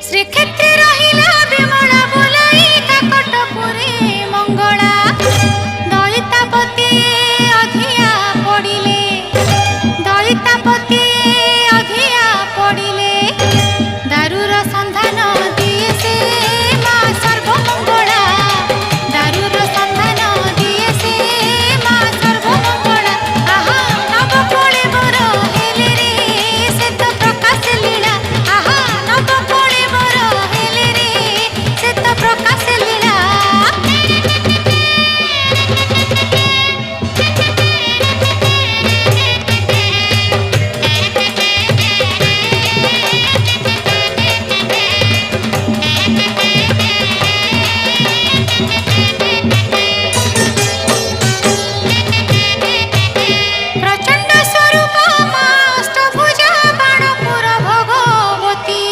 श्रीक्षेत्र रहिला विमला बोलाई काकटपुरे मंगला दलितापति अधिया पड़िले दलितापति अधिया पड़िले दारुर संधान दिए से माँ सर्वमंगला दारुर संधान दिए से माँ सर्वमंगला आहा नव कोले बर हेले रे से तो प्रकाश लीला आहा नव कोले बर हेले रे से तो प्रकाश लीला प्रचंड स्वरूप माष्टभुजा बाणपुर भगवती